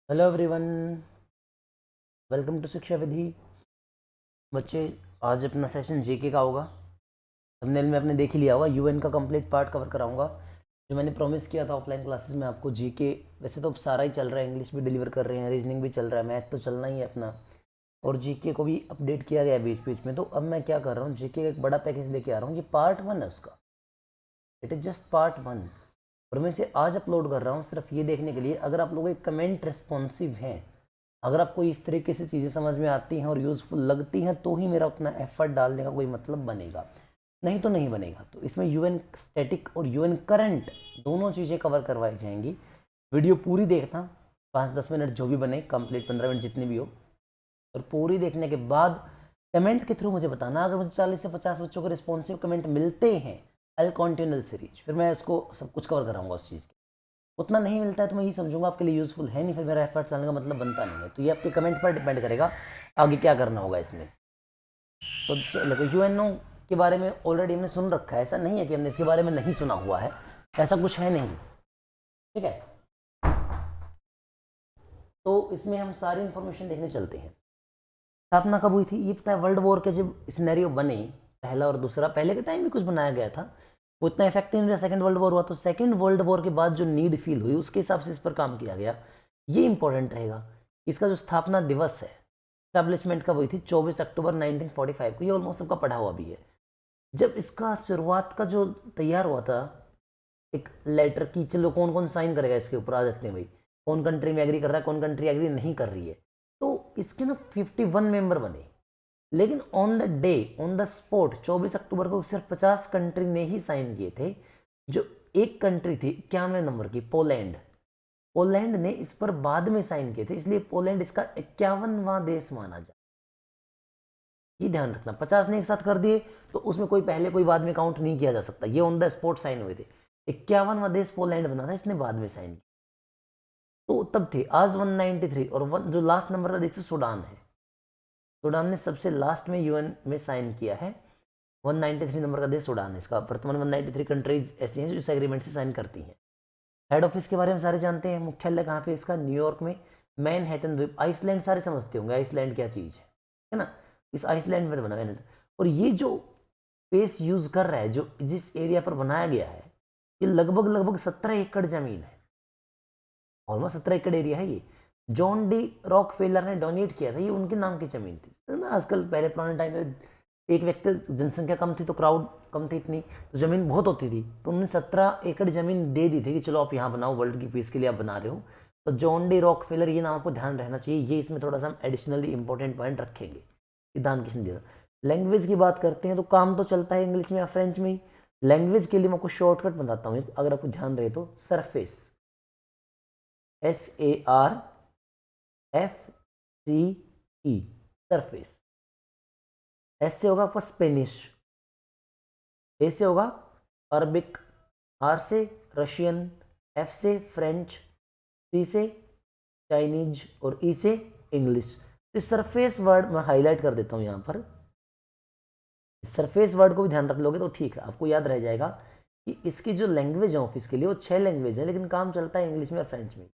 Hello everyone, welcome to शिक्षा विधि। बच्चे, आज अपना सेशन जीके का होगा। थंबनेल में आपने देख ही लिया होगा, यूएन का कंप्लीट पार्ट कवर कराऊंगा। जो मैंने प्रॉमिस किया था ऑफलाइन क्लासेस में आपको जीके, वैसे तो अब सारा ही चल रहा है, इंग्लिश भी डिलीवर कर रहे हैं, रीजनिंग भी चल रहा है, मैथ तो चलना ही है अपना, और जीके को भी अपडेट किया गया है बीच बीच में। तो अब मैं क्या कर रहा हूँ, जीके का एक बड़ा पैकेज लेके आ रहा हूँ। ये पार्ट 1 है उसका, इट इज़ जस्ट पार्ट 1। और मैं इसे आज अपलोड कर रहा हूँ सिर्फ ये देखने के लिए, अगर आप लोगों के कमेंट रिस्पॉन्सिव हैं, अगर आपको इस तरीके से चीज़ें समझ में आती हैं और यूज़फुल लगती हैं, तो ही मेरा उतना एफर्ट डालने का कोई मतलब बनेगा, नहीं तो नहीं बनेगा। तो इसमें यूएन स्टैटिक और यूएन करंट दोनों चीज़ें कवर करवाई जाएंगी। वीडियो पूरी देखना, 5-10 मिनट जो भी बने, कंप्लीट 15 मिनट जितनी भी हो, और पूरी देखने के बाद कमेंट के थ्रू मुझे बताना। अगर मुझे 40 से 50 बच्चों के रिस्पॉन्सिव कमेंट मिलते हैं, आई कंटिन्यू सीरीज, फिर मैं उसको सब कुछ कवर कराऊंगा उस चीज़ की। उतना नहीं मिलता है तो मैं ये समझूंगा आपके लिए यूज़फुल है नहीं, फिर मेरा एफर्ट डालने का मतलब बनता नहीं है। तो ये आपके कमेंट पर डिपेंड करेगा आगे क्या करना होगा इसमें। तो देखो, यूएनओ के बारे में ऑलरेडी हमने सुन रखा है, ऐसा नहीं है कि हमने इसके बारे में नहीं सुना हुआ है, ऐसा कुछ है नहीं, ठीक है। तो इसमें हम सारी इंफॉर्मेशन देखने चलते हैं। स्थापना कब हुई थी ये पता है, वर्ल्ड वॉर के जब सिनेरियो बने, पहला और दूसरा, पहले के टाइम में कुछ बनाया गया था, वो इतना इफेक्टिव नहीं रहा। सेकंड वर्ल्ड वॉर हुआ, तो सेकंड वर्ल्ड वॉर के बाद जो नीड फील हुई उसके हिसाब से इस पर काम किया गया। ये इंपॉर्टेंट रहेगा। इसका जो स्थापना दिवस है, स्टैब्लिशमेंट कब हुई थी, 24 अक्टूबर 1945 को। ये ऑलमोस्ट सबका पढ़ा हुआ भी है। जब इसका शुरुआत का जो तैयार हुआ था एक लेटर की, चलो कौन कौन साइन करेगा इसके ऊपर, आ जाते हैं भाई, कौन कंट्री में एग्री कर रहा है, कौन कंट्री एग्री नहीं कर रही है। तो इसके ना 51 मेंबर बने, लेकिन on the day, on the spot 24 अक्टूबर को सिर्फ 50 कंट्री ने ही साइन किए थे। जो एक कंट्री थी 91 नंबर की, पोलैंड, पोलैंड ने इस पर बाद में साइन किए थे, इसलिए पोलैंड इसका 51वां देश माना जाए। ये ध्यान रखना, 50 ने एक साथ कर दिए तो उसमें कोई पहले कोई बाद में काउंट नहीं किया जा सकता, ये ऑन द स्पॉट साइन हुए थे। 51वां देश पोलैंड बना था, इसने बाद में साइन किया। तो तब थे आज 193, और जो लास्ट नंबर का देश सूडान है, सूडान ने सबसे लास्ट में यूएन में साइन किया है। 193 नंबर का देश सूडान है। इसका वर्तमान 193 कंट्रीज ऐसी हैं जो इस एग्रीमेंट से साइन करती हैं। हेड ऑफिस के बारे में सारे जानते हैं, मुख्यालय कहाँ पे इसका, न्यूयॉर्क में, मैनहट्टन द्वीप। आइसलैंड सारे समझते होंगे, आइसलैंड क्या चीज़ है ना, इस आइसलैंड में बना है। और ये जो स्पेस यूज कर रहा है, जो जिस एरिया पर बनाया गया है, ये लगभग लगभग 17 एकड़ जमीन है, ऑलमोस्ट 17 एकड़ एरिया है ये। जॉन डी रॉकफेलर ने डोनेट किया था, ये उनके नाम की जमीन थी ना। आजकल पहले पुराने टाइम में एक व्यक्ति, जनसंख्या कम थी तो क्राउड कम थी इतनी, तो जमीन बहुत होती थी, तो उन्होंने 17 एकड़ जमीन दे दी थी कि चलो आप यहाँ बनाओ, वर्ल्ड की पीस के लिए आप बना रहे हो। तो जॉन डी रॉकफेलर, ये नाम आपको ध्यान रहना चाहिए, ये इसमें थोड़ा सा हम एडिशनली इंपॉर्टेंट पॉइंट रखेंगे कि दान किसने दिया। लैंग्वेज की बात करते हैं तो काम तो चलता है इंग्लिश में या फ्रेंच में ही। लैंग्वेज के लिए मैं आपको शॉर्टकट बताता हूँ, अगर आपको ध्यान रहे तो, सरफेस, SARFCE, सरफेस। एस से होगा आपका स्पेनिश, ए से होगा अरबिक, आर से रशियन, एफ से फ्रेंच, सी से चाइनीज, और ई से इंग्लिश। तो सरफेस वर्ड मैं हाईलाइट कर देता हूँ यहाँ पर। सरफेस वर्ड को भी ध्यान रख लोगे तो ठीक है, आपको याद रह जाएगा कि इसकी जो लैंग्वेज है ऑफिस के लिए वो 6 लैंग्वेज है, लेकिन काम चलता है इंग्लिश में और फ्रेंच में।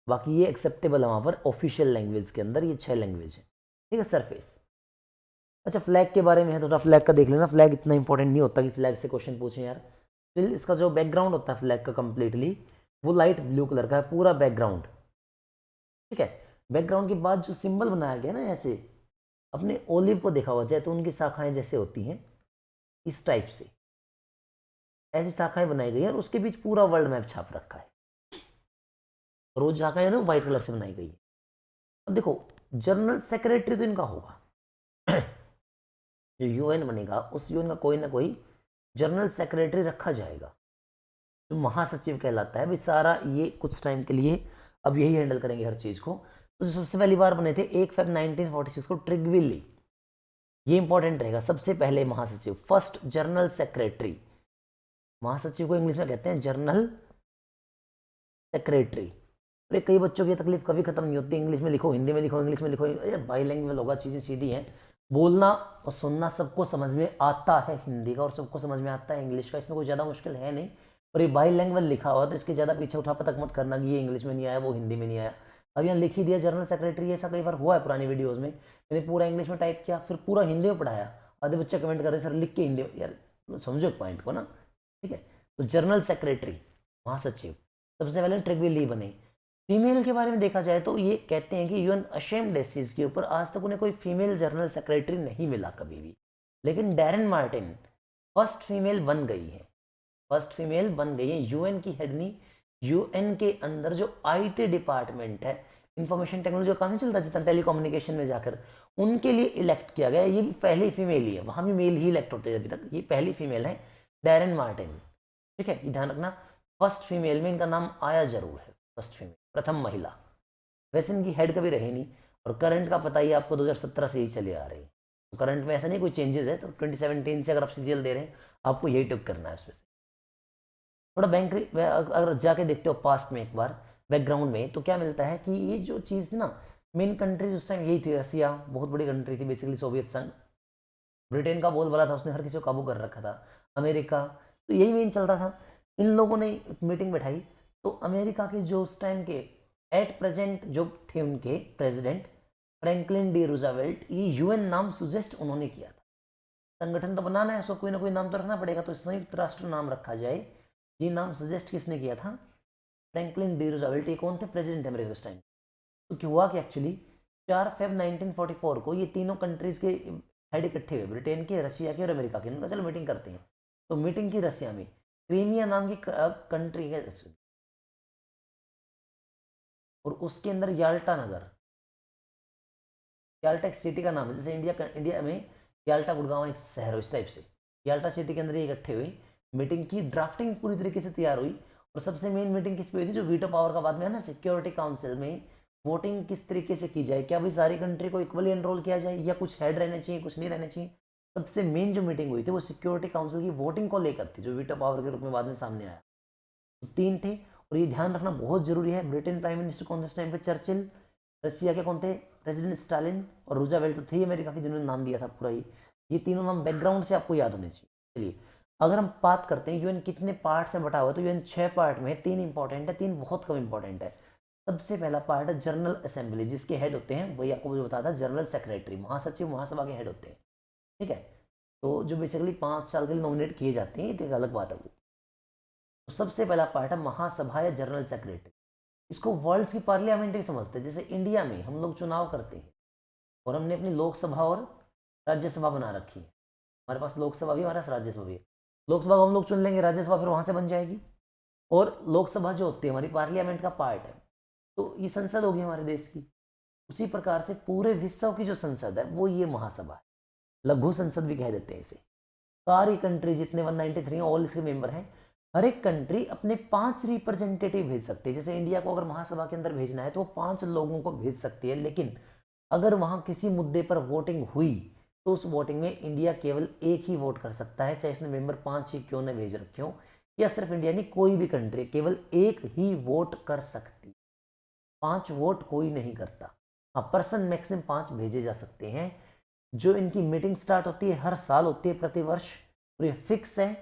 बाकी ये एक्सेप्टेबल है वहाँ पर, ऑफिशियल लैंग्वेज के अंदर ये 6 लैंग्वेज है, ठीक है। सरफेस। अच्छा, फ्लैग के बारे में है, थोड़ा फ्लैग का देख लेना। फ्लैग इतना इंपॉर्टेंट नहीं होता कि फ्लैग से क्वेश्चन पूछें यार। स्टिल इसका जो बैकग्राउंड होता है फ्लैग का कंप्लीटली, वो लाइट ब्लू कलर का है पूरा बैकग्राउंड, ठीक है। बैकग्राउंड के बाद जो सिंबल बनाया गया ना, ऐसे अपने ओलिव को देखा हुआ, जैतून की शाखाएं जैसे होती हैं, इस टाइप से ऐसी शाखाएं बनाई गई है, और उसके बीच पूरा वर्ल्ड मैप छाप रखा है। रोज शाखाएं ना व्हाइट कलर से बनाई गई है। अब देखो, जनरल सेक्रेटरी तो इनका होगा जो यूएन बनेगा, उस यूएन का कोई ना कोई जनरल सेक्रेटरी रखा जाएगा, जो महासचिव कहलाता है। भी सारा ये कुछ टाइम के लिए अब यही हैंडल करेंगे हर चीज़ को। तो जो सबसे पहली बार बने थे 1 फरवरी 1946 को, ट्रिगविली, ये इंपॉर्टेंट रहेगा। सबसे पहले महासचिव, फर्स्ट जनरल सेक्रेटरी, महासचिव को इंग्लिश में कहते हैं जनरल सेक्रेटरी। अरे कई बच्चों की तकलीफ कभी खत्म नहीं होती, इंग्लिश में लिखो, हिंदी में लिखो, इंग्लिश में लिखो, बाई लैंग्वेज होगा, चीज़ें सीधी हैं। बोलना और सुनना सबको समझ में आता है हिंदी का, और सबको समझ में आता है इंग्लिश का, इसमें कोई ज़्यादा मुश्किल है नहीं। और ये बाई लैंग्वेज लिखा हुआ तो इसके ज़्यादा पीछे उठा पटक मत करना कि ये इंग्लिश में नहीं आया, वो हिंदी में नहीं आया। अब यहाँ लिख ही दिया जनरल सेक्रेटरी, ऐसा कई बार हुआ है पुरानी वीडियोज़ में, मैंने पूरा इंग्लिश में टाइप किया फिर पूरा हिंदी में पढ़ाया, आधे बच्चे कमेंट कर रहे सर लिख के हिंदी में, यार समझो पॉइंट को ना, ठीक है। तो जनरल सेक्रेटरी महासचिव, सबसे पहले ट्रिगवी ली बने। फीमेल के बारे में देखा जाए तो ये कहते हैं कि यूएन अशेम्ड इस चीज़ के ऊपर, आज तक उन्हें कोई फीमेल जनरल सेक्रेटरी नहीं मिला कभी भी, लेकिन डैरेन मार्टिन फर्स्ट फीमेल बन गई है, फर्स्ट फीमेल बन गई है, यूएन की हेड नहीं, यूएन के अंदर जो आईटी डिपार्टमेंट है, इंफॉर्मेशन टेक्नोलॉजी का काम नहीं चलता जितना टेलीकम्युनिकेशन में जाकर, उनके लिए इलेक्ट किया गया, ये भी पहली फीमेल ही है, वहां भी मेल ही इलेक्ट होते हैं अभी तक, ये पहली फीमेल है डैरेन मार्टिन, ठीक है, ये ध्यान रखना। फर्स्ट फीमेल में इनका नाम आया जरूर है, फर्स्ट फीमेल, प्रथम महिला, वैसे इनकी हेड कभी रही नहीं, और करंट का पता ही आपको 2017 से ही चले आ रही है, तो करंट में ऐसा नहीं कोई चेंजेस है, तो 2017 से अगर आप सीजीएल दे रहे हैं आपको यही टिक करना है उसमें से। थोड़ा बैंक अगर जाके देखते हो पास्ट में एक बार बैकग्राउंड में, तो क्या मिलता है कि ये जो चीज़ थी ना, मेन कंट्रीज उस टाइम यही थी, रसिया बहुत बड़ी कंट्री थी बेसिकली, सोवियत संघ, ब्रिटेन का बहुत बड़ा था, उसने हर किसी को काबू कर रखा था, अमेरिका, तो यही मेन चलता था। इन लोगों ने मीटिंग बैठाई, तो अमेरिका के जो उस टाइम के एट प्रेजेंट जो थे उनके प्रेसिडेंट फ्रैंकलिन डी रूजावेल्ट, ये यूएन नाम सुजेस्ट उन्होंने किया था, संगठन तो बनाना है उसको कोई ना कोई नाम तो रखना पड़ेगा, तो संयुक्त राष्ट्र नाम रखा जाए, ये नाम सजेस्ट किसने किया था, फ्रैंकलिन डी रूजावेल्ट, ये कौन थे, प्रेसिडेंट थे अमेरिका उस टाइम। तो क्या हुआ कि एक्चुअली 4 फेब 1944 को ये तीनों कंट्रीज के हेड इकट्ठे हुए, ब्रिटेन के, रशिया के और अमेरिका के, उनका चलो मीटिंग करते हैं, तो मीटिंग की रसिया में, क्रीमिया नाम की कंट्री है, और उसके अंदर याल्टा नगर, याल्टा एक सिटी का नाम है, जैसे इंडिया में याल्टा गुड़गांव एक शहर हो, इस टाइप से याल्टा सिटी के अंदर ये इकट्ठे हुए, मीटिंग की, ड्राफ्टिंग पूरी तरीके से तैयार हुई, और सबसे मेन मीटिंग किस पे हुई थी, जो वीटो पावर का बाद में है ना, सिक्योरिटी काउंसिल में वोटिंग किस तरीके से की जाए, क्या भाई सारी कंट्री को इक्वली एनरोल किया जाए, या कुछ हेड रहने चाहिए कुछ नहीं रहने चाहिए। सबसे मेन जो मीटिंग हुई थी वो सिक्योरिटी काउंसिल की वोटिंग को लेकर थी, जो वीटो पावर के रूप में बाद में सामने आया। तो 3 थे, और ये ध्यान रखना बहुत जरूरी है, ब्रिटेन प्राइम मिनिस्टर कौन थे इस टाइम पे, चर्चिल, रशिया के कौन थे, प्रेसिडेंट स्टालिन, और रूजावेल्ट तो थे अमेरिका के जिन्होंने नाम दिया था पूरा ही, ये तीनों नाम बैकग्राउंड से आपको याद होने चाहिए। चलिए अगर हम बात करते हैं यूएन कितने पार्ट से बटा हुआ है, तो यूएन 6 पार्ट में, 3 इंपॉर्टेंट है, 3 बहुत कम इंपॉर्टेंट है। सबसे पहला पार्ट है जनरल असेंबली, जिसके हेड होते हैं, वही आपको मुझे बताया था, जनरल सेक्रेटरी, महासचिव महासभा के हेड होते हैं, ठीक है, तो जो बेसिकली 5 साल के लिए नॉमिनेट किए जाते हैं, एक अलग बात है वो। तो सबसे पहला पार्ट है महासभा या जनरल सेक्रेटरी, इसको वर्ल्ड्स की पार्लियामेंट्री समझते हैं, जैसे इंडिया में हम लोग चुनाव करते हैं और हमने अपनी लोकसभा और राज्यसभा बना रखी है, हमारे पास लोकसभा भी, हमारे पास राज्यसभा भी है, लोकसभा को हम लोग चुन लेंगे, राज्यसभा फिर वहाँ से बन जाएगी, और लोकसभा जो होती है हमारी पार्लियामेंट का पार्ट है, तो ये संसद होगी हमारे देश की। उसी प्रकार से पूरे विश्व की जो संसद है वो ये महासभा है, लघु संसद भी कह देते हैं इसे। सारी कंट्री जितने 193 ऑल इसके मेंबर हैं, हर एक कंट्री अपने 5 रिप्रेजेंटेटिव भेज सकती है, जैसे इंडिया को अगर महासभा के अंदर भेजना है तो वो 5 लोगों को भेज सकती है, लेकिन अगर वहां किसी मुद्दे पर वोटिंग हुई तो उस वोटिंग में इंडिया केवल एक ही वोट कर सकता है, चाहे इसने मेंबर 5 ही क्यों न भेज रखे हो, या सिर्फ इंडिया नहीं कोई भी कंट्री केवल एक ही वोट कर सकती, 5 वोट कोई नहीं करता। हाँ, पर्सन मैक्सिमम 5 भेजे जा सकते हैं। जो इनकी मीटिंग स्टार्ट होती है हर साल होती है प्रतिवर्ष, और ये फिक्स है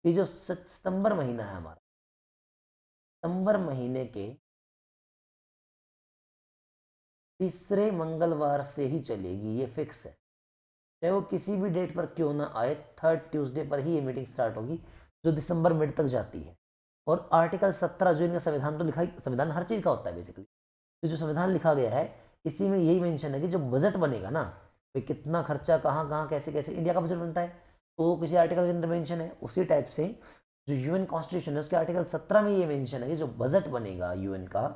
कि जो सितंबर महीना है हमारा, सितंबर महीने के तीसरे मंगलवार से ही चलेगी, ये फिक्स है, चाहे वो किसी भी डेट पर क्यों ना आए, 3rd ट्यूसडे पर ही ये मीटिंग स्टार्ट होगी, जो दिसंबर मिड तक जाती है। और आर्टिकल 17 जो इनका संविधान तो लिखा, संविधान हर चीज़ का होता है बेसिकली, तो जो संविधान लिखा गया है इसी में यही मेंशन है कि जो बजट बनेगा ना, भाई कितना खर्चा कहाँ कहाँ कैसे कैसे इंडिया का बजट बनता है, तो किसी आर्टिकल के अंदर मेंशन है, उसी टाइप से जो यूएन कॉन्स्टिट्यूशन है उसके आर्टिकल 17 में ये मेंशन है कि जो बजट बनेगा यूएन का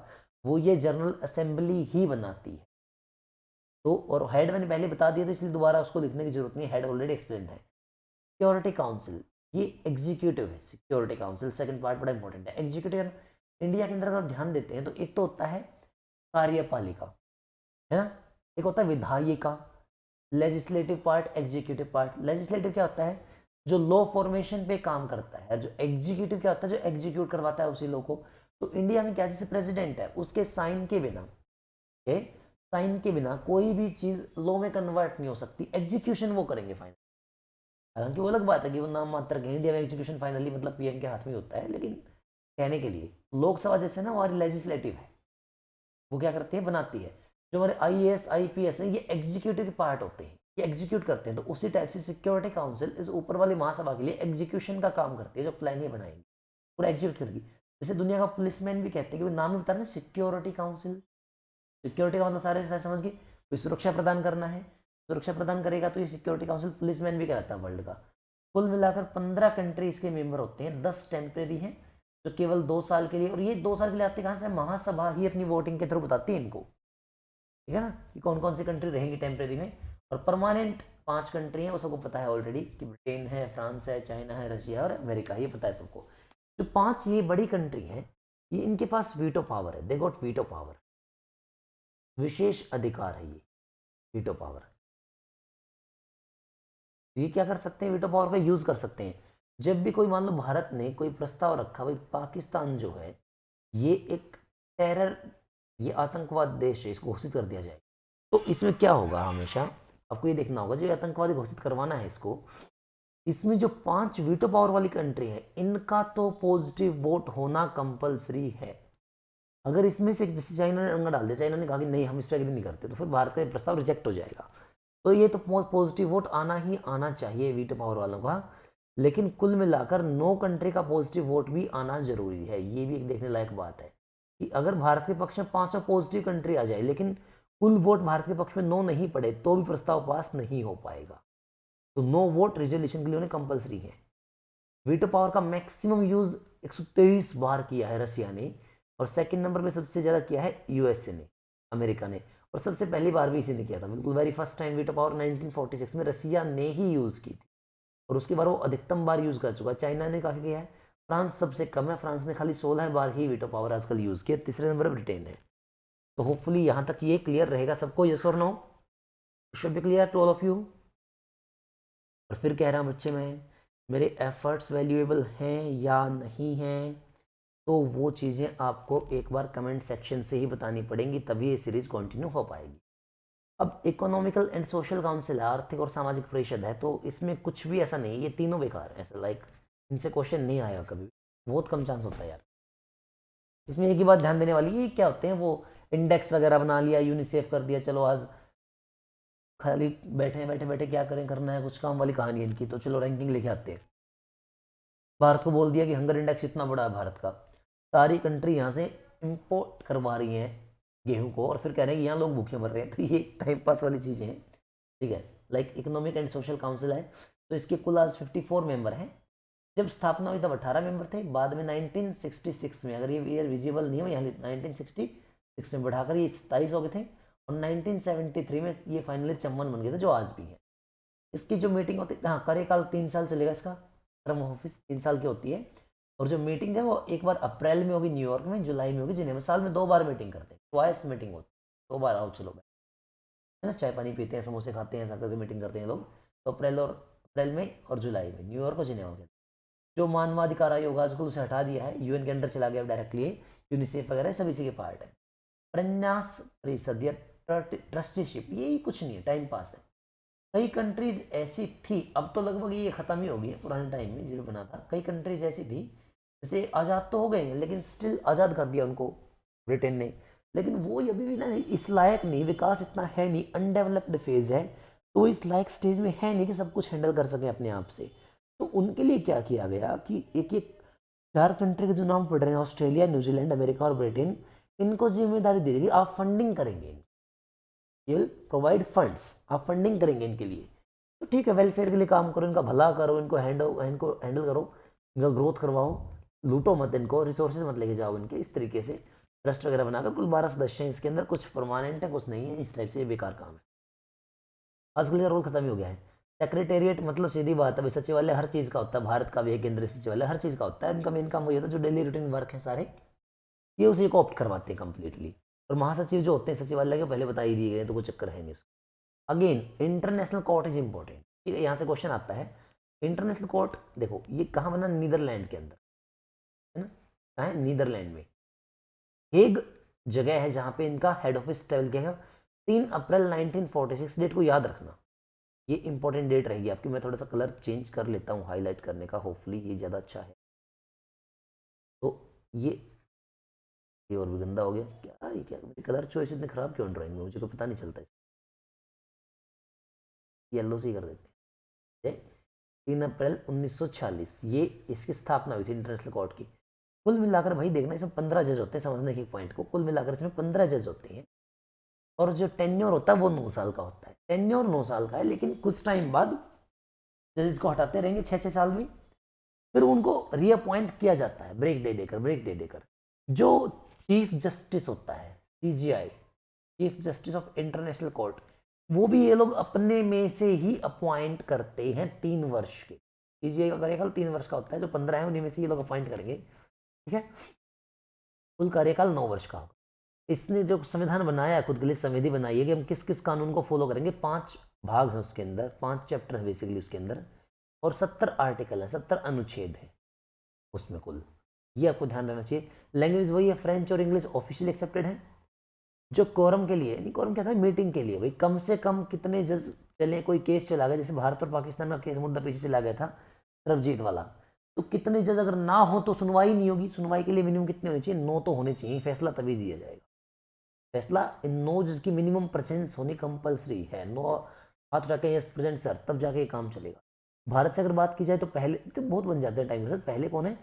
वो ये जनरल असेंबली ही बनाती है। तो और हेड मैंने पहले बता दिया, तो इसलिए दोबारा उसको लिखने की जरूरत नहीं, हेड ऑलरेडी एक्सप्लेन है। सिक्योरिटी काउंसिल ये एग्जीक्यूटिव है, सिक्योरिटी काउंसिल सेकंड पार्ट बड़ा इंपॉर्टेंट है। एग्जीक्यूटिव इंडिया के अंदर अगर ध्यान देते हैं तो एक तो होता है कार्यपालिका, है ना, एक होता है विधायिका, legislative part, executive part. Legislative क्या होता है, जो लॉ फॉर्मेशन पे काम करता है, जो एग्जीक्यूटिव क्या होता है, जो एग्जीक्यूट करवाता है उसी लॉ को। तो इंडिया में क्या, जैसे प्रेसिडेंट है उसके साइन के बिना, साइन के बिना कोई भी चीज लॉ में कन्वर्ट नहीं हो सकती, एग्जीक्यूशन वो करेंगे फाइनल। हालांकि वो अलग बात है कि वो नाम मात्र के, इंडिया में एग्जीक्यूशन फाइनली मतलब पीएम के हाथ में होता है, लेकिन कहने के लिए लोकसभा जैसे ना वो लेजिस्लेटिव है, वो क्या करती है, बनाती है। जो हमारे IAS IPS है, ये एग्जीक्यूटिव के पार्ट होते हैं, ये एग्जीक्यूट करते हैं। तो उसी टाइप से सिक्योरिटी काउंसिल इस ऊपर वाली महासभा के लिए एग्जीक्यूशन का काम करती है, जो प्लान ये बनाएंगी पूरा एग्जीक्यूट करेगी। जैसे दुनिया का पुलिसमैन भी कहते हैं कि नाम ही बता रहे हैं सिक्योरिटी काउंसिल। सिक्योरिटी का मतलब सारे सारे समझ गए, कोई सुरक्षा प्रदान करना है, सुरक्षा प्रदान करेगा तो ये सिक्योरिटी काउंसिल पुलिसमैन भी कहलाता है वर्ल्ड का। कुल मिलाकर 15 कंट्रीज के मेंबर होते हैं, 10 टेम्परेरी हैं जो केवल 2 साल के लिए, और ये 2 साल के लिए आते कहाँ से, महासभा ही अपनी वोटिंग के थ्रू बताती है इनको, ठीक है ना, कि कौन कौन सी कंट्री रहेंगी टेम्परेरी में। और परमानेंट 5 कंट्री हैं, वो सबको पता है ऑलरेडी, कि ब्रिटेन है, फ्रांस है, चाइना है, रशिया और अमेरिका, ये पता है सबको। जो 5 ये बड़ी कंट्री हैं, ये इनके पास वीटो पावर है, दे गॉट वीटो पावर, विशेष अधिकार है ये वीटो पावर। ये क्या कर सकते हैं, वीटो पावर का यूज कर सकते हैं। जब भी कोई, मान लो भारत ने कोई प्रस्ताव रखा, भाई पाकिस्तान जो है ये एक टेरर, ये आतंकवाद देश है, इसको घोषित कर दिया जाए, तो इसमें क्या होगा, हमेशा आपको ये देखना होगा, जो आतंकवादी घोषित करवाना है इसको, इसमें जो 5 वीटो पावर वाली कंट्री है, इनका तो पॉजिटिव वोट होना कंपलसरी है। अगर इसमें से जैसे चाइना ने अंगा डाल दिया, चाइना ने कहा कि नहीं हम इस पर एग्री नहीं करते, तो फिर भारत का प्रस्ताव रिजेक्ट हो जाएगा। तो ये तो पॉजिटिव वोट आना ही आना चाहिए वीटो पावर वालों का। लेकिन कुल मिलाकर 9 कंट्री का पॉजिटिव वोट भी आना जरूरी है, ये भी एक देखने लायक बात है, कि अगर भारत के पक्ष में 5 पॉजिटिव कंट्री आ जाए, लेकिन कुल वोट भारत के पक्ष में 9 नहीं पड़े, तो भी प्रस्ताव पास नहीं हो पाएगा। तो 9 वोट रेजोल्यूशन के लिए उन्हें कंपलसरी है। वीटो पावर का मैक्सिमम यूज 123 बार किया है रशिया ने, और सेकंड नंबर पे सबसे ज़्यादा किया है यूएसए ने, अमेरिका ने, और सबसे पहली बार भी इसी ने किया था, बिल्कुल very first time veto power 1946 में रसिया ने ही यूज़ की थी, और उसके बाद वो अधिकतम बार यूज़ कर चुका है। चाइना ने काफ़ी किया है, फ्रांस सबसे कम है, फ्रांस ने खाली 16 बार ही वीटो पावर आजकल यूज़ किया, तीसरे नंबर पर ब्रिटेन है। तो होपफुली यहाँ तक ये क्लियर रहेगा सबको, यस और no, should be clear to all of you. और फिर कह रहा हूँ बच्चे, मैं मेरे एफर्ट्स वैल्यूएबल हैं या नहीं हैं, तो वो चीज़ें आपको एक बार कमेंट सेक्शन से ही बतानी पड़ेंगी, तभी ये सीरीज कंटिन्यू हो पाएगी। अब इकोनॉमिकल एंड सोशल काउंसिल है, आर्थिक और सामाजिक परिषद है, तो इसमें कुछ भी ऐसा नहीं, ये तीनों बेकार है, ऐसा लाइक इनसे क्वेश्चन नहीं आएगा कभी, बहुत कम चांस होता है यार। इसमें एक ही बात ध्यान देने वाली है, क्या होते हैं वो इंडेक्स वगैरह बना लिया, यूनिसेफ कर दिया, चलो आज खाली बैठे बैठे बैठे क्या करें, करना है कुछ काम वाली कहानी है इनकी, तो चलो रैंकिंग लेके आते हैं। भारत को बोल दिया कि हंगर इंडेक्स इतना बड़ा है भारत का, सारी कंट्री यहाँ से इंपोर्ट करवा रही हैं गेहूं को, और फिर कह रहे हैं कि यहाँ लोग भूखे मर रहे हैं, तो ये टाइम पास वाली चीज़ें हैं, ठीक है। Like economic and social council है, तो इसके कुल आज 54 मेंबर हैं। जब स्थापना हुई तब 18 मेंबर थे, बाद में 1966 में, अगर ये ईयर विजिबल नहीं है यहाँ 1966 में बढ़ाकर ये 27 हो गए थे, और 1973 में ये फाइनली 54 बन गए थे, जो आज भी है। इसकी जो मीटिंग होती है, हाँ कार्यकाल 3 साल चलेगा इसका, टर्म ऑफिस 3 साल की होती है, और जो मीटिंग है वो एक बार अप्रैल में होगी न्यूयॉर्क में, जुलाई में होगी जिनेवा, साल में 2 बार मीटिंग करते हैं, ट्वाइस मीटिंग होती है, 2 बार आओ चलो है ना, चाय पानी पीते हैं, समोसे खाते हैं, ऐसा करके मीटिंग करते हैं लोग। तो अप्रैल में और जुलाई में न्यूयॉर्क और जिनेवा के। जो मानवाधिकार आयोग आजकल उसे हटा दिया है, यूएन के अंडर चला गया डायरेक्टली, यूनिसेफ वगैरह सब इसी के पार्ट है। प्रन्यास परिषद या ट्रस्टीशिप, यही कुछ नहीं है, टाइम पास है। कई कंट्रीज ऐसी थी, अब तो लगभग ये खत्म ही हो गई है, पुराने टाइम में जो बना था, कई कंट्रीज ऐसी थी, जैसे आज़ाद तो हो गए हैं लेकिन स्टिल आज़ाद कर दिया उनको ब्रिटेन ने, लेकिन वो अभी भी ना इस लायक नहीं, विकास इतना है नहीं, अनडेवलप्ड फेज है, तो इस लायक स्टेज में है नहीं कि सब कुछ हैंडल कर सके अपने आप से। तो उनके लिए क्या किया गया कि एक एक 4 कंट्री के जो नाम पड़ रहे हैं, ऑस्ट्रेलिया, न्यूजीलैंड, अमेरिका और ब्रिटेन, इनको जिम्मेदारी दे देगी, आप फंडिंग करेंगे, ये विल प्रोवाइड फंड्स, आप फंडिंग करेंगे इनके लिए, तो ठीक है, वेलफेयर के लिए काम करो, इनका भला करो, इनको हैंडल करो, इनका ग्रोथ करवाओ, लूटो मत इनको, रिसोर्सेज मत लेके जाओ इनके, इस तरीके से ट्रस्ट वगैरह बनाकर। कुल 12 सदस्य हैं इसके अंदर, कुछ परमानेंट है कुछ नहीं है, इस टाइप से ये बेकार काम है। आजकल का रोल खत्म ही हो गया है। सेक्रेटेरिएट मतलब सीधी बात है, सचिवालय हर चीज़ का होता है, भारत का भी है केंद्रीय सचिवालय, हर चीज़ का होता है, इनका मेन काम वही होता है, जो डेली रूटीन वर्क है सारे ये उसी को ऑप्ट करवाते हैं कंप्लीटली। और महासचिव जो होते हैं सचिवालय के पहले बता ही दिए गए, तो कोई चक्कर है नहीं उसका। Again international court is important, ठीक है, यहाँ से क्वेश्चन आता है। इंटरनेशनल कोर्ट देखो ये कहाँ बना, नीदरलैंड के अंदर है ना, कहाँ है, नीदरलैंड में हेग जगह है जहाँ पे इनका हेड ऑफिस ट्रेवल किया। 3 अप्रैल 1946 डेट को याद रखना, ये इंपॉर्टेंट डेट रहेगी आपकी। मैं थोड़ा सा कलर चेंज कर लेता हूँ हाईलाइट करने का, होपफुली ये ज़्यादा अच्छा है। तो ये ये और भी गंदा हो गया क्या, ये क्या मेरी कलर चॉइस इतनी खराब क्यों ड्राइंग में, मुझे को पता नहीं चलता, येलो से ही कर देते हैं। 3 अप्रैल 1946 ये इसकी स्थापना हुई थी इंटरनेशनल कोर्ट की। कुल मिलाकर भाई देखना, इसमें 15 जज होते हैं, समझने की पॉइंट को, कुल मिलाकर इसमें 15 जज होते हैं। और जो टेन्योर होता है वो 9 साल का होता है, टेन्योर 9 साल का है, लेकिन कुछ टाइम बाद जजेस को हटाते रहेंगे 6-6 साल में, फिर उनको रीअपॉइंट किया जाता है ब्रेक दे देकर। जो चीफ जस्टिस होता है, CGI, chief justice of international court, वो भी ये लोग अपने में से ही अपॉइंट करते हैं 3 वर्ष के। सीजीआई का कार्यकाल 3 वर्ष का होता है, जो 15 है उन्हीं में से ये लोग अपॉइंट करेंगे, ठीक है। कुल कार्यकाल 9 वर्ष का होगा। इसने जो संविधान बनाया, खुद के लिए संविधि बनाई है कि हम किस किस कानून को फॉलो करेंगे। 5 भाग हैं उसके अंदर, 5 चैप्टर है बेसिकली उसके अंदर, और 70 आर्टिकल है, 70 अनुच्छेद है उसमें कुल। ये आपको ध्यान रखना चाहिए। लैंग्वेज वही है, फ्रेंच और इंग्लिश ऑफिशियली एक्सेप्टेड है। जो कोरम के लिए, नहीं कोरम क्या था, मीटिंग के लिए, भाई कम से कम कितने जज चले, कोई केस चला गया, जैसे भारत और पाकिस्तान का केस मुद्दा पीछे चला गया था सरबजीत वाला, तो कितने जज अगर ना हो तो सुनवाई नहीं होगी। सुनवाई के लिए मिनिमम कितने होने चाहिए, 9 तो होने चाहिए, फैसला तभी दिया जाएगा। फैसला इन 9 जज की मिनिमम प्रेजेंस होनी कंपलसरी है। 9 हाथ उठा के यस प्रेजेंट सर, तब जाके ये काम चलेगा। भारत से अगर बात की जाए तो पहले तो बहुत बन जाते हैं टाइम के साथ। पहले कौन है,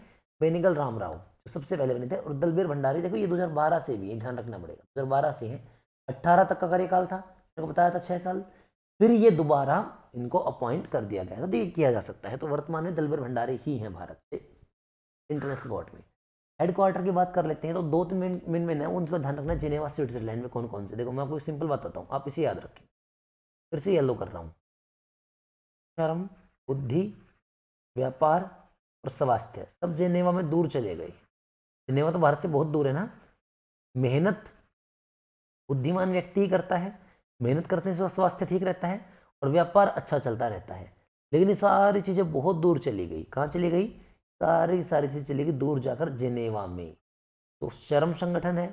बेनिगल रामराव, जो सबसे पहले बने थे, और दलबीर भंडारी। देखो ये 2012 से भी, ये ध्यान रखना पड़ेगा, 2012 से है। 18 तक का कार्यकाल था, मैंने को बताया था 6 साल, फिर ये दोबारा इनको अपॉइंट कर दिया गया था, तो ये किया जा सकता है। तो वर्तमान में दलबीर भंडारी ही हैं भारत से इंटरनेशनल कोर्ट में। हेडक्वार्टर की बात कर लेते हैं, तो 2-3 मिनट में ना उनको ध्यान रखना, जिनेवा स्विट्जरलैंड में कौन कौन से। देखो मैं आपको एक सिंपल बताता हूँ, आप इसे याद रखें। फिर से येलो कर रहा हूँ, शर्म, बुद्धि, व्यापार और स्वास्थ्य, सब जिनेवा में दूर चले गए। जिनेवा तो भारत से बहुत दूर है ना। मेहनत बुद्धिमान व्यक्ति ही करता है, मेहनत करने से स्वास्थ्य ठीक रहता है और व्यापार अच्छा चलता रहता है। लेकिन ये सारी चीज़ें बहुत दूर चली गई। कहाँ चली गई, सारी चीज़ चली गई दूर जाकर जिनेवा में। तो शर्म संगठन है,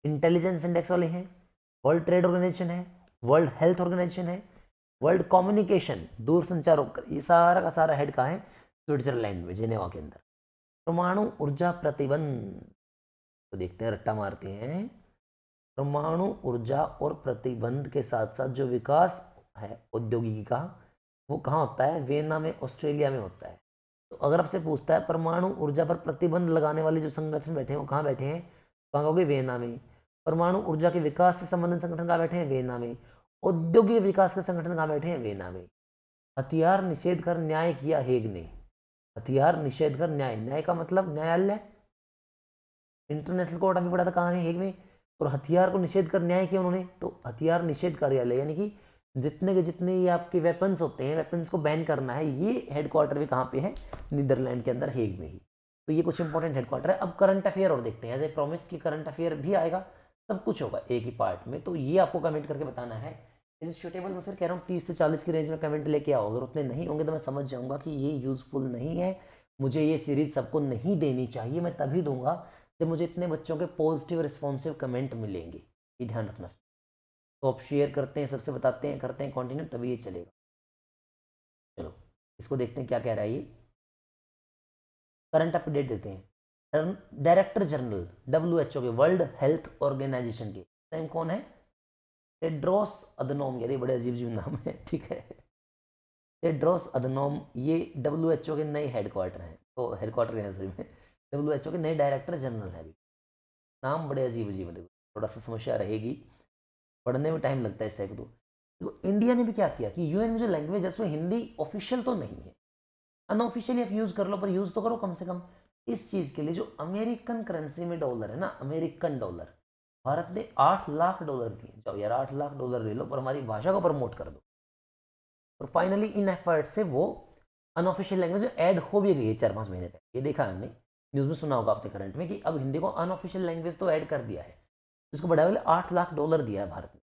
इंटेलिजेंस इंडेक्स वाले हैं, वर्ल्ड ट्रेड ऑर्गेनाइजेशन है, वर्ल्ड हेल्थ ऑर्गेनाइजेशन है, वर्ल्ड कम्युनिकेशन दूर संचार उपकरण, ये सारा का सारा हेड कहाँ है, स्विट्जरलैंड में जिनेवा के अंदर। परमाणु ऊर्जा प्रतिबंध, तो देखते हैं, रट्टा मारते हैं। परमाणु ऊर्जा और प्रतिबंध के साथ साथ जो विकास है औद्योगिकी का, वो कहाँ होता है, वियना में, ऑस्ट्रेलिया में होता है। तो अगर आपसे पूछता है परमाणु ऊर्जा पर प्रतिबंध लगाने वाले जो संगठन बैठे हैं वो कहाँ बैठे हैं, कहाँ कहोगे, वियना में। परमाणु ऊर्जा के विकास से संबंधित संगठन कहाँ बैठे हैं, वियना में। औद्योगिक विकास के संगठन कहाँ बैठे हैं, वियना में। हथियार निषेध कर न्याय किया हेग ने। हथियार निषेध कर न्याय, न्याय का मतलब न्यायालय, इंटरनेशनल कोर्ट अभी पढ़ा था कहाँ है, हेग में। और हथियार को निषेध कर न्याय किया उन्होंने, तो हथियार निषेध कार्यालय, यानी कि जितने के जितने ये आपके वेपन्स होते हैं, वेपन्स को बैन करना है, ये हेडक्वार्टर भी कहाँ पे है, नीदरलैंड के अंदर, हेग में ही। तो ये कुछ इंपॉर्टेंट हेडक्वार्टर है। अब करंट अफेयर और देखते हैं, एज ए प्रॉमिस की करंट अफेयर भी आएगा, सब कुछ होगा एक ही पार्ट में। तो ये आपको कमेंट करके बताना है। इज सूटेबल, मैं फिर कह रहा हूँ 30 से 40 की रेंज में कमेंट लेके आओ। अगर उतने नहीं होंगे तो मैं समझ जाऊंगा कि ये यूजफुल नहीं है, मुझे ये सीरीज सबको नहीं देनी चाहिए। मैं तभी दूंगा जब मुझे इतने बच्चों के पॉजिटिव रिस्पॉन्सिव कमेंट मिलेंगे, ये ध्यान रखना। तो आप शेयर करते हैं, सबसे बताते हैं, करते हैं कंटिन्यू, तभी ये चलेगा। चलो इसको देखते हैं क्या कह रहा है ये। करंट अपडेट देते हैं। डायरेक्टर जनरल WHO के, वर्ल्ड हेल्थ ऑर्गेनाइजेशन के, टाइम कौन है, टेड्रोस अदनोम, यार ये बड़े अजीब अजीब नाम है, ठीक है। टेड्रोस अदनोम, ये WHO के नए हेडक्वार्टर हैं, तो हेडक्वार्टर है सॉरी में, WHO के नए डायरेक्टर जनरल है। अभी नाम बड़े अजीब अजीब है, देखो थोड़ा सा समस्या रहेगी, पढ़ने में टाइम लगता है इस टाइप को। तो इंडिया ने भी क्या किया कि यूएन में जो लैंग्वेज है उसमें हिंदी ऑफिशियल तो नहीं है, अनऑफिशियली आप यूज कर लो, पर यूज तो करो कम से कम। इस चीज के लिए जो अमेरिकन करेंसी में डॉलर है ना, अमेरिकन डॉलर, भारत ने $8 लाख दिए। जाओ यार $8 लाख ले लो, पर हमारी भाषा को प्रमोट कर दो। और फाइनली इन एफर्ट से वो अनऑफिशियल लैंग्वेज में ऐड हो भी गई है 4-5 महीने तक। ये देखा हमने न्यूज में, सुना होगा आपने करंट में, कि अब हिंदी को अनऑफिशियल लैंग्वेज तो ऐड कर दिया है। इसको बढ़ावे $8 लाख दिया है भारत ने।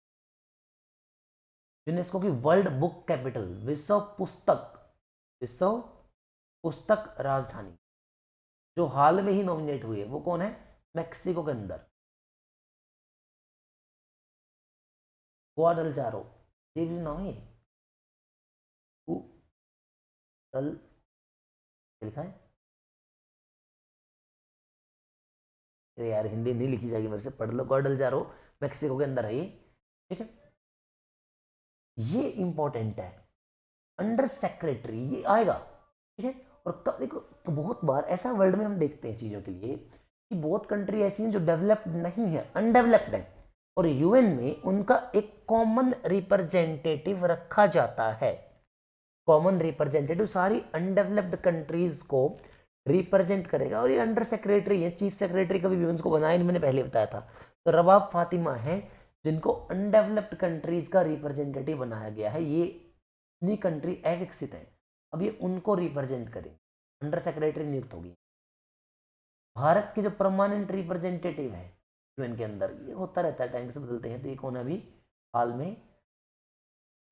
यूनेस्को की वर्ल्ड बुक कैपिटल, विश्व पुस्तक राजधानी, जो हाल में ही नॉमिनेट हुई है, वो कौन है, मैक्सिको के अंदर, ग्वाडलजारो, ये भी नाम है, लिखा है, अरे यार हिंदी नहीं लिखी जाएगी मेरे से, पढ़ लो, गॉर्डल जा रहो, मैक्सिको के अंदर है ये, ठीक है। ये इंपॉर्टेंट है, अंडर सेक्रेटरी ये आएगा, ठीक है। और देखो बहुत बार ऐसा वर्ल्ड में हम देखते हैं चीजों के लिए कि बहुत कंट्री ऐसी हैं जो डेवलप्ड नहीं है, अनडेवलप्ड है, और यूएन में उनका एक कॉमन रिप्रेजेंटेटिव रखा जाता है। कॉमन रिप्रेजेंटेटिव सारी अनडेवलप्ड कंट्रीज को रिप्रेजेंट करेगा, और ये अंडर सेक्रेटरी है, चीफ सेक्रेटरी कभी भी उनको बनाया नहीं, मैंने पहले बताया था। तो रबाब फातिमा है जिनको अनडेवलप्ड कंट्रीज का रिप्रेजेंटेटिव बनाया गया है, ये इतनी कंट्री अविकसित है, अब ये उनको रिप्रेजेंट करें, अंडर सेक्रेटरी नियुक्त होगी। भारत के जो परमानेंट रिप्रेजेंटेटिव है यूएन के अंदर, ये होता रहता है, टाइम से बदलते हैं, तो ये कौन है अभी हाल में,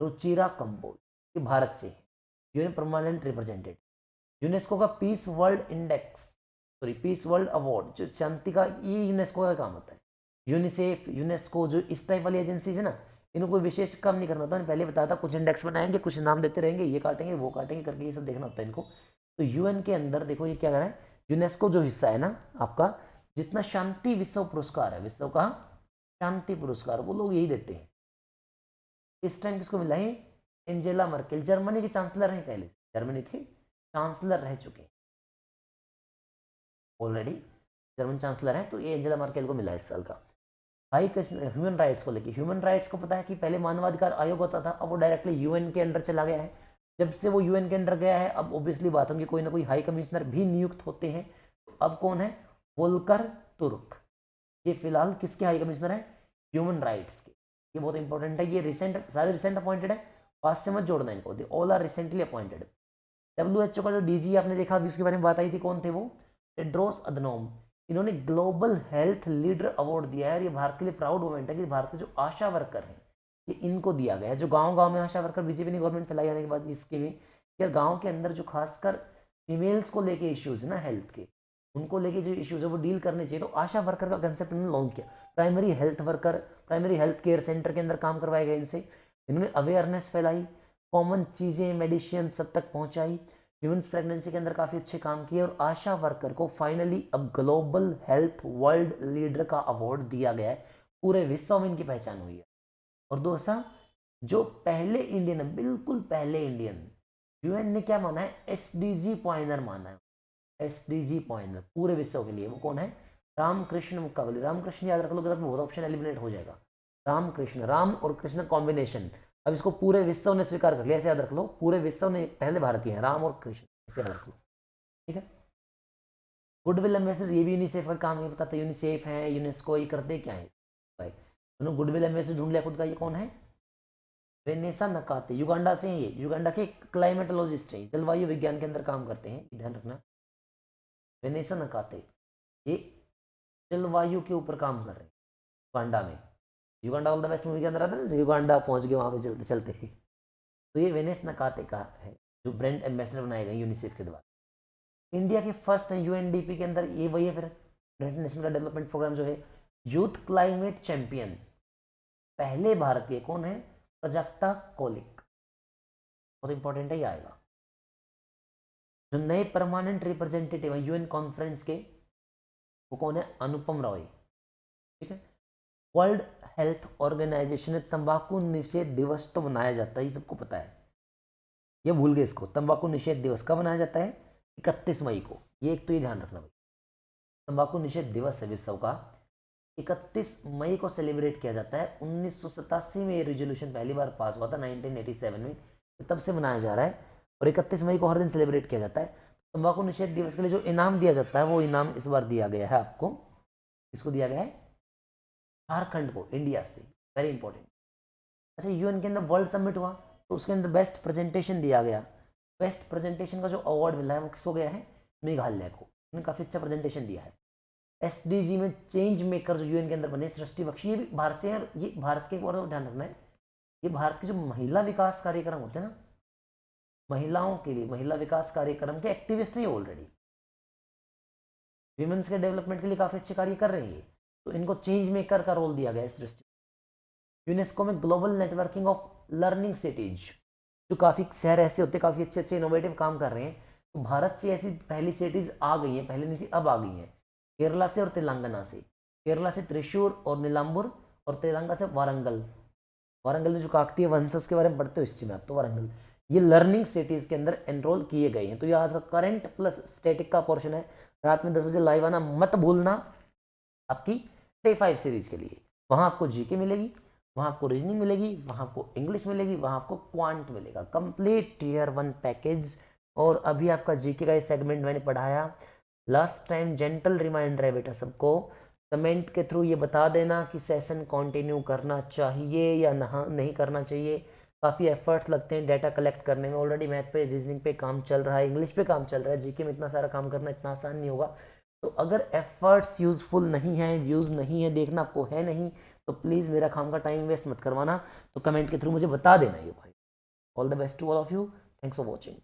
रुचिरा कंबोज, ये भारत से है, यूएन परमानेंट रिप्रेजेंटेटिव। यूनेस्को का peace world index, sorry peace world award, जो शांति का, ये यूनेस्को का काम होता है। यूनिसेफ, यूनेस्को, जो इस टाइप वाली एजेंसीज है ना, इनको कोई विशेष काम नहीं करना होता। मैंने पहले बताया था, कुछ इंडेक्स बनाएंगे, कुछ नाम देते रहेंगे, ये काटेंगे वो काटेंगे करके, ये सब देखना होता है इनको। तो यूएन के अंदर देखो ये क्या कर रहा है, यूनेस्को जो हिस्सा है ना आपका, जितना शांति विश्व पुरस्कार है, विश्व का शांति पुरस्कार, वो लोग यही देते हैं। इस टाइम किसको मिला है, एंजेला मर्केल, जर्मनी की चांसलर हैं, पहले जर्मनी थे, चांसलर रह चुके हैं ऑलरेडी, जर्मन चांसलर है, तो ये एंजेला मर्केल को मिला है इस साल का। हाई ह्यूमन राइट्स को लेके, ह्यूमन राइट्स को पता है कि पहले मानवाधिकार आयोग होता था, अब वो डायरेक्टली यूएन के अंडर चला गया है। जब से वो यूएन के अंडर गया है, अब ऑब्वियसली बात होगी कोई ना कोई हाई कमिश्नर भी नियुक्त होते हैं। तो अब कौन है, वोल्कर तुर्क, ये फिलहाल किसके हाई कमिश्नर है, ह्यूमन राइट्स के। ये बहुत इंपॉर्टेंट है, ये रिसेंट, सारे रिसेंट अपॉइंटेड है, पास से मत जोड़ना इनको, they all are recently appointed. WHO का जो डीजी आपने देखा अभी, उसके बारे में बात आई थी, कौन थे वो, टेड्रोस अदनोम, इन्होंने ग्लोबल हेल्थ लीडर अवार्ड दिया है। और ये भारत के लिए प्राउड मोमेंट है कि भारत के जो आशा वर्कर हैं, ये इनको दिया गया है। जो गांव गांव में आशा वर्कर, बीजेपी ने गवर्नमेंट फैलाई आने के बाद इसके भी, यार गांव के अंदर जो खासकर फीमेल्स को लेके इश्यूज है ना, हेल्थ के, उनको लेके जो इश्यूज है वो डील करने चाहिए, तो आशा वर्कर का कंसेप्ट इन्होंने लॉन्च किया। Primary health worker, primary health care centre के अंदर काम करवाए गए इनसे, इन्होंने अवेयरनेस फैलाई, कॉमन चीज़ें मेडिसिन सब तक पहुंचाई, ह्यूमन प्रेगनेंसी के अंदर काफ़ी अच्छे काम किए, और आशा वर्कर को फाइनली अब ग्लोबल हेल्थ वर्ल्ड लीडर का अवार्ड दिया गया है, पूरे विश्व में इनकी पहचान हुई है। और दोस्तों जो पहले इंडियन है, बिल्कुल पहले इंडियन, यूएन ने क्या माना है, एसडीजी पॉइनर माना है, एसडीजी पॉइनर पूरे विश्व के लिए, वो कौन है, रामकृष्ण मुक्कावली। रामकृष्ण याद रख लो, बहुत ऑप्शन एलिमिनेट हो जाएगा, रामकृष्ण, राम और कृष्ण कॉम्बिनेशन, अब इसको पूरे विश्व ने स्वीकार कर लिया, ऐसे याद रख लो, पूरे विश्व ने, पहले भारतीय हैं राम और कृष्ण, ऐसे याद रख लो, ठीक है। गुडविल एम्बेसडर, ये भी यूनिसेफ का काम है, बताते यूनिसेफ है, यूनेस्को, ये करते क्या है भाई, उन्होंने गुडविल एम्बेसडर ढूंढ लिया खुद का। ये कौन है, वेनेसा नकाते, युगांडा से हैं, ये युगांडा के क्लाइमेटोलॉजिस्ट हैं, जलवायु विज्ञान के अंदर काम करते हैं, ध्यान रखना। वेनेसा नकाते, ये जलवायु के ऊपर काम कर रहे हैं युगांडा में। Uganda all the best movie के अंदर आता है ना, युगांडा पहुंच गए वहां पे चलते चलते ही। तो ये वेनेस नकाते का है जो ब्रांड एम्बेसडर बनाए गए यूनिसेफ के द्वारा। इंडिया के फर्स्ट है यूएनडीपी के अंदर, ये वही है फिर यूनाइटेड नेशन का डेवलपमेंट प्रोग्राम जो है, यूथ क्लाइमेट चैंपियन, पहले भारतीय कौन है, प्रजक्ता कोलिक, बहुत इंपॉर्टेंट है, ये आएगा। जो नए परमानेंट रिप्रेजेंटेटिव है यूएन कॉन्फ्रेंस के, वो कौन है, अनुपम रॉय, ठीक है। वर्ल्ड हेल्थ ऑर्गेनाइजेशन में तंबाकू निषेध दिवस तो मनाया जाता है, ये सबको पता है, ये भूल गए इसको। तंबाकू निषेध दिवस कब मनाया जाता है, 31 मई को, ये एक तो ये ध्यान रखना भाई, तंबाकू निषेध दिवस है विश्व का, 31 मई को सेलिब्रेट किया जाता है। 1987 में ये रेजोल्यूशन पहली बार पास हुआ था, 1987 में, तब से मनाया जा रहा है, और 31 मई को हर दिन सेलिब्रेट किया जाता है। तंबाकू निषेध दिवस के लिए जो इनाम दिया जाता है, वो इनाम इस बार दिया गया है आपको, इसको दिया गया है झारखंड को, इंडिया से, वेरी इंपॉर्टेंट। अच्छा, यूएन के अंदर वर्ल्ड समिट हुआ, तो उसके अंदर बेस्ट प्रेजेंटेशन दिया गया, बेस्ट प्रेजेंटेशन का जो अवार्ड मिला है वो किसको गया है, मेघालय को, उन्होंने काफ़ी अच्छा प्रेजेंटेशन दिया है। एसडीजी में चेंज मेकर जो यूएन के अंदर बने, सृष्टि बख्शी, ये भी भारत से है, ये भारत के, और ध्यान रखना है, ये भारत के जो महिला विकास कार्यक्रम होते हैं ना, महिलाओं के लिए महिला विकास कार्यक्रम के एक्टिविस्ट हैं ऑलरेडी, विमेंस के डेवलपमेंट के लिए काफ़ी अच्छे कार्य कर रहे हैं ये, तो इनको चेंज मेकर का रोल दिया गया है सृष्टि। यूनेस्को में global networking of learning cities, जो काफ़ी शहर ऐसे होते हैं काफ़ी अच्छे अच्छे इनोवेटिव काम कर रहे हैं, तो भारत से ऐसी पहली सिटीज़ आ गई हैं, पहले नहीं थी अब आ गई हैं। केरला से और तेलंगाना से। केरला से त्रिशूर और नीलाम्बूर, और तेलंगाना से वारंगल। वारंगल में जो काकतीय वंश है उसके बारे में पढ़ते हो हिस्ट्री में आप, तो वारंगल। ये लर्निंग सिटीज के अंदर एनरोल किए गए हैं। तो ये आज का करंट प्लस स्टैटिक का पोर्शन है। रात में 10 बजे लाइव आना मत भूलना आपकी डे 5 सीरीज के लिए। वहाँ आपको जीके मिलेगी, वहाँ आपको रीजनिंग मिलेगी, वहाँ आपको इंग्लिश मिलेगी, वहाँ आपको क्वांट मिलेगा, कंप्लीट टीयर 1 पैकेज। और अभी आपका जीके का ये सेगमेंट मैंने पढ़ाया लास्ट टाइम। जेंटल रिमाइंडर है बेटा सबको, कमेंट के थ्रू ये बता देना कि सेशन कंटिन्यू करना चाहिए या नहीं करना चाहिए। काफ़ी एफर्ट्स लगते हैं डाटा कलेक्ट करने में। ऑलरेडी मैथ पे, रीजनिंग पे काम चल रहा है, इंग्लिश पे काम चल रहा है, जीके में इतना सारा काम करना इतना आसान नहीं होगा। तो अगर एफर्ट्स यूजफुल नहीं है, व्यूज़ नहीं है, देखना आपको है नहीं, तो प्लीज़ मेरा काम का टाइम वेस्ट मत करवाना। तो कमेंट के थ्रू मुझे बता देना ये भाई। All the best to all of you, thanks for watching.